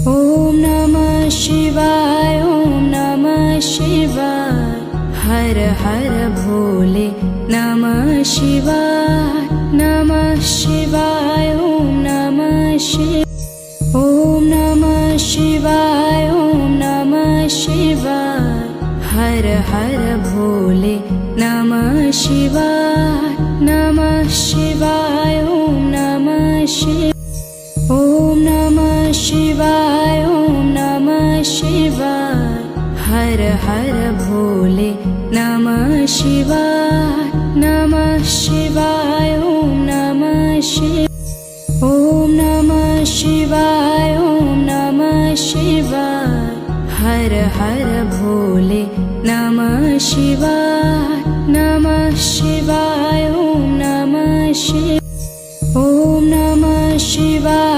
ॐ नमः शिवाय ॐ नमः शिवाय हर हर भोले नमः शिवाय नमः शिवाय ॐ नमः शिवाय ॐ नमः शिवाय ॐ नमः शिवाय हर हर भोले नमः शिवाय नमः शिवाय ॐ नमः शिवाय ॐ नमः शिवाय ॐ नमः शिवाय हर हर भोले नमः शिवाय नमः शिवाय ॐ नमः शिवाय ॐ नमः शिवाय ॐ नमः शिवाय हर हर भोले नमः शिवाय नमः शिवाय ॐ नमः शिवाय ॐ नमः शिवाय